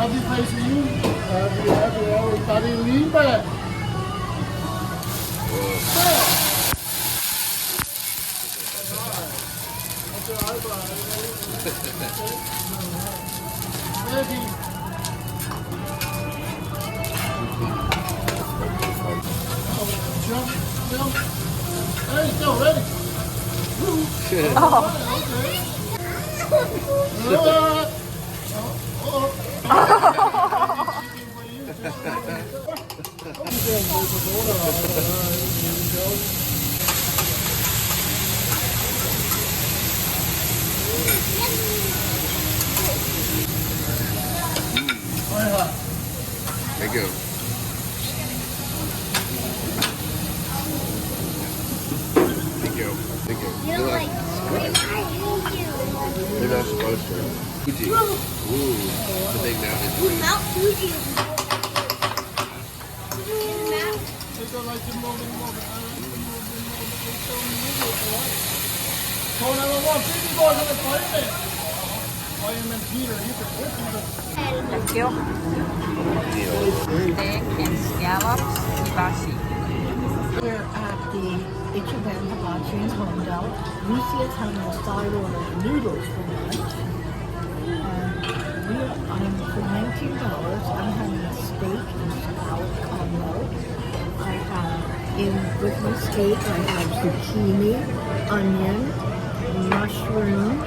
Happy face to you. Happy, everybody. Lean back. Ready. Jump. Hey, go, ready. Thank you. Thank you. You're like, I hate you. Maybe I'm supposed to. Fuji. Ooh, the big mountain. You Mount Fuji. Call 911. Baby boys on the fireman. Fireman Peter, you can work with us. Thank you. Steak and scallops, hibachi. We're at the Ichiban Hibachi in Holmdel. Lucy is having a side order of noodles for lunch. I'm for $19. I'm having a steak and scallop combo. I have with my steak I have zucchini, onion, mushroom,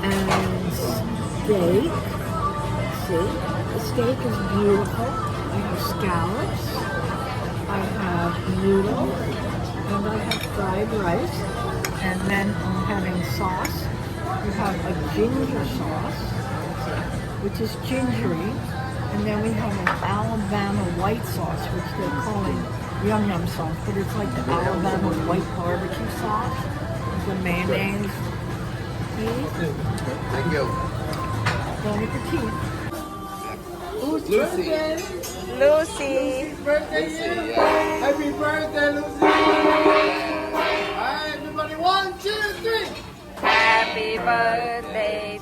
and steak. See, the steak is beautiful. I have scallops. I have noodles, and I have fried rice, and then I'm having sauce. We have a ginger sauce, which is gingery, and then we have an Alabama white sauce, which they're calling yum yum sauce, but it's like the Alabama white barbecue sauce, the mayonnaise. Thank you. Don't get the teeth. Who's Lucy. birthday? Lucy. Birthday, Lucy, yeah. yeah. Happy birthday, Lucy. All right, everybody. 1, 2, 3. Happy birthday